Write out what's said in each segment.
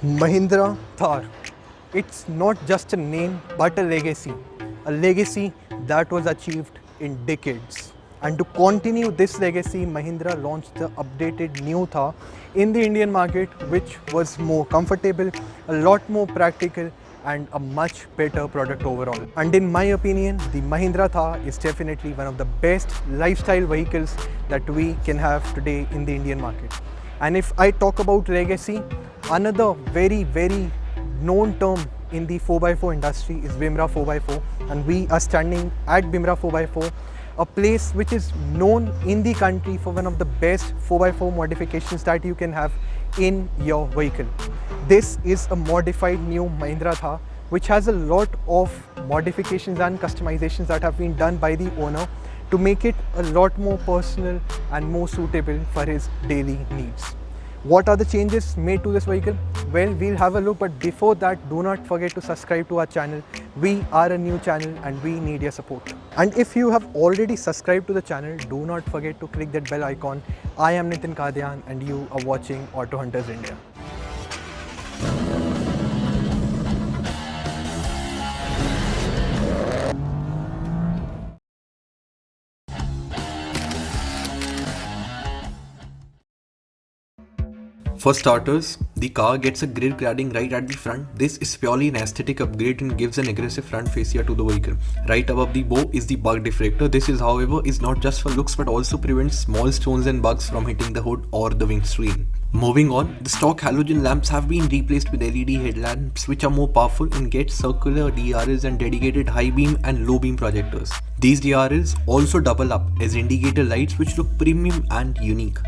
Mahindra Thar. It's not just a name but a legacy that was achieved in decades. And to continue this legacy, Mahindra launched the updated new Thar in the Indian market, which was more comfortable, a lot more practical, and a much better product overall. And in my opinion, the Mahindra Thar is definitely one of the best lifestyle vehicles that we can have today in the Indian market. And if I talk about legacy, another very known term in the 4x4 industry is Bimra 4x4, and we are standing at Bimra 4x4, a place which is known in the country for one of the best 4x4 modifications that you can have in your vehicle. This is a modified new Mahindra Thar which has a lot of modifications and customizations that have been done by the owner to make it a lot more personal and more suitable for his daily needs. What are the changes made to this vehicle? Well, we'll have a look, but before that, do not forget to subscribe to our channel. We are a new channel and we need your support. And if you have already subscribed to the channel, do not forget to click that bell icon. I am Nitin Kadian and you are watching Auto Hunters India. For starters, the car gets a grille cladding right at the front. This is purely an aesthetic upgrade and gives an aggressive front fascia to the vehicle. Right above the bow is the bug deflector. This is, however, is not just for looks but also prevents small stones and bugs from hitting the hood or the windscreen. Moving on, the stock halogen lamps have been replaced with LED headlamps which are more powerful and get circular DRLs and dedicated high beam and low beam projectors. These DRLs also double up as indicator lights which look premium and unique.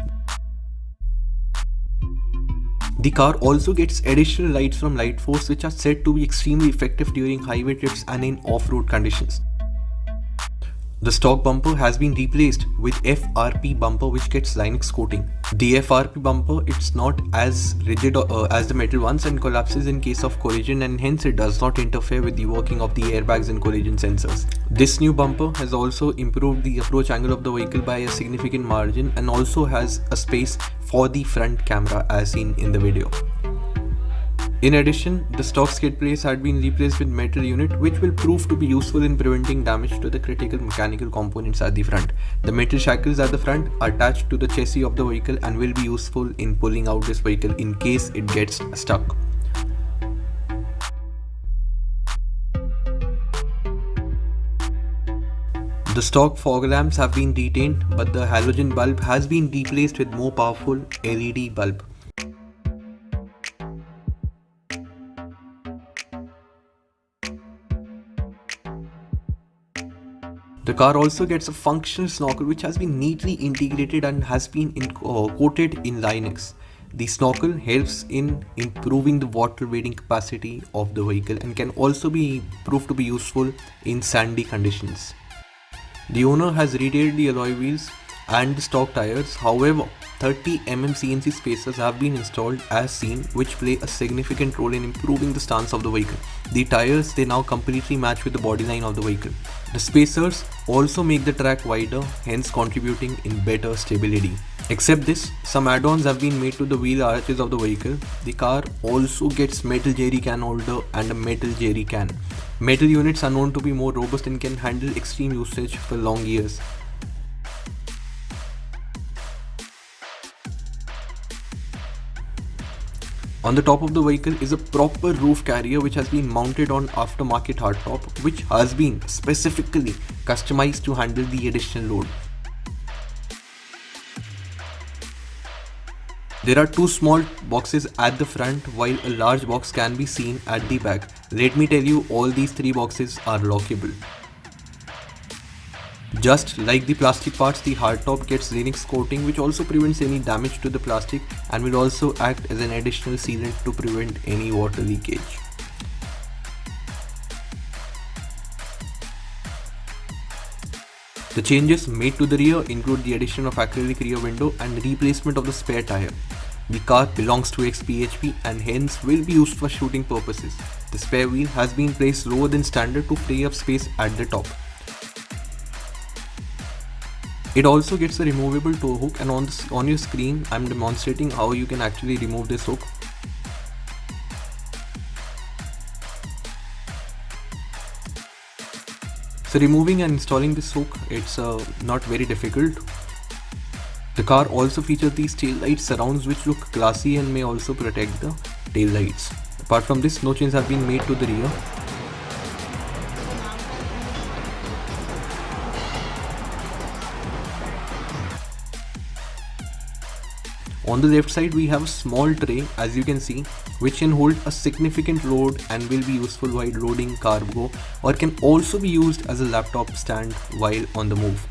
The car also gets additional lights from Lightforce which are said to be extremely effective during highway trips and in off-road conditions. The stock bumper has been replaced with FRP bumper which gets Linux coating. The FRP bumper, it's not as rigid as the metal ones and collapses in case of collision, and hence it does not interfere with the working of the airbags and collision sensors. This new bumper has also improved the approach angle of the vehicle by a significant margin and also has a space for the front camera as seen in the video. In addition, the stock skid plates had been replaced with metal unit which will prove to be useful in preventing damage to the critical mechanical components at the front. The metal shackles at the front are attached to the chassis of the vehicle and will be useful in pulling out this vehicle in case it gets stuck. The stock fog lamps have been retained, but the halogen bulb has been replaced with more powerful LED bulb. The car also gets a functional snorkel which has been neatly integrated and has been coated in Linux. The snorkel helps in improving the water wading capacity of the vehicle and can also be proved to be useful in sandy conditions. The owner has retailed the alloy wheels and the stock tires. However, 30 mm CNC spacers have been installed as seen, which play a significant role in improving the stance of the vehicle. The tires, they now completely match with the bodyline of the vehicle. The spacers also make the track wider, hence contributing in better stability. Except this, some add-ons have been made to the wheel arches of the vehicle. The car also gets metal jerry can holder and a metal jerry can. Metal units are known to be more robust and can handle extreme usage for long years. On the top of the vehicle is a proper roof carrier which has been mounted on aftermarket hardtop, which has been specifically customized to handle the additional load. There are two small boxes at the front while a large box can be seen at the back. Let me tell you, all these three boxes are lockable. Just like the plastic parts, the hardtop gets Linux coating which also prevents any damage to the plastic and will also act as an additional sealant to prevent any water leakage. The changes made to the rear include the addition of acrylic rear window and replacement of the spare tire. The car belongs to XPHP and hence will be used for shooting purposes. The spare wheel has been placed lower than standard to free up space at the top. It also gets a removable tow hook, and on your screen I'm demonstrating how you can actually remove this hook. So removing and installing this soak, it's not very difficult. The car also features these tail light surrounds which look classy and may also protect the tail lights. Apart from this, no changes have been made to the rear. On the left side we have a small tray, as you can see, which can hold a significant load and will be useful while loading cargo, or can also be used as a laptop stand while on the move.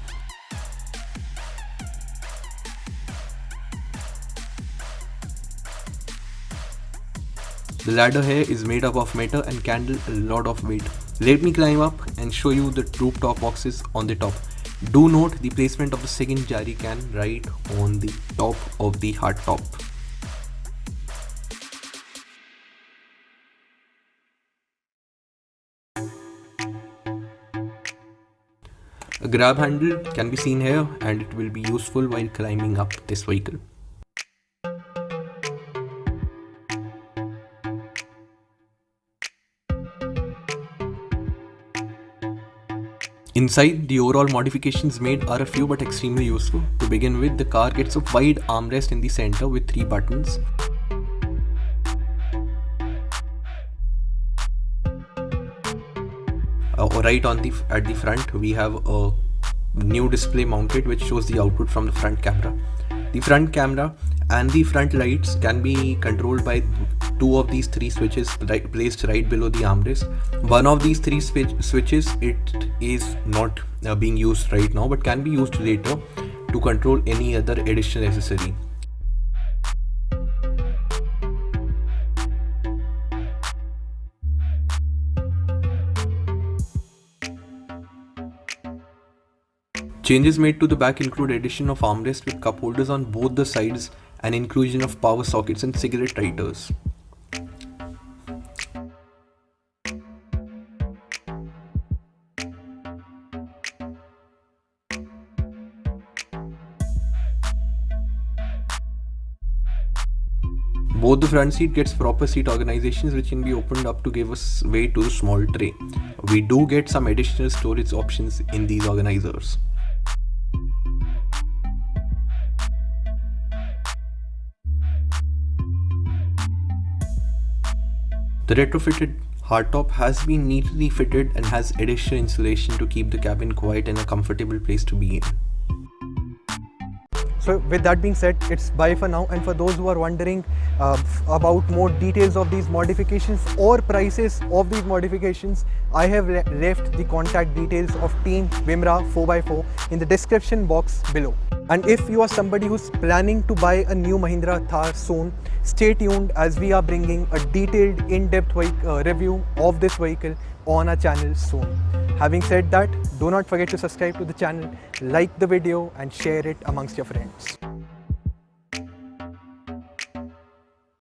The ladder here is made up of metal and can handle a lot of weight. Let me climb up and show you the rooftop boxes on the top. Do note the placement of the second jerry can right on the top of the hardtop. A grab handle can be seen here and it will be useful while climbing up this vehicle. Inside, the overall modifications made are a few but extremely useful. To begin with, the car gets a wide armrest in the center with 3 buttons. Right at the front, we have a new display mounted which shows the output from the front camera. The front camera and the front lights can be controlled by 2 of these 3 switches placed right below the armrest. One of these 3 switches, it is not being used right now but can be used later to control any other additional accessory. Changes made to the back include addition of armrest with cup holders on both the sides and inclusion of power sockets and cigarette lighters. Both the front seat gets proper seat organizations which can be opened up to give us way to the small tray. We do get some additional storage options in these organizers. The retrofitted hardtop has been neatly fitted and has additional insulation to keep the cabin quiet and a comfortable place to be in. So with that being said, it's bye for now, and for those who are wondering about more details of these modifications or prices of these modifications, I have left the contact details of Team Vimra 4x4 in the description box below. And if you are somebody who's planning to buy a new Mahindra Thar soon, stay tuned as we are bringing a detailed in-depth review of this vehicle on our channel soon. Having said that, do not forget to subscribe to the channel, like the video and share it amongst your friends.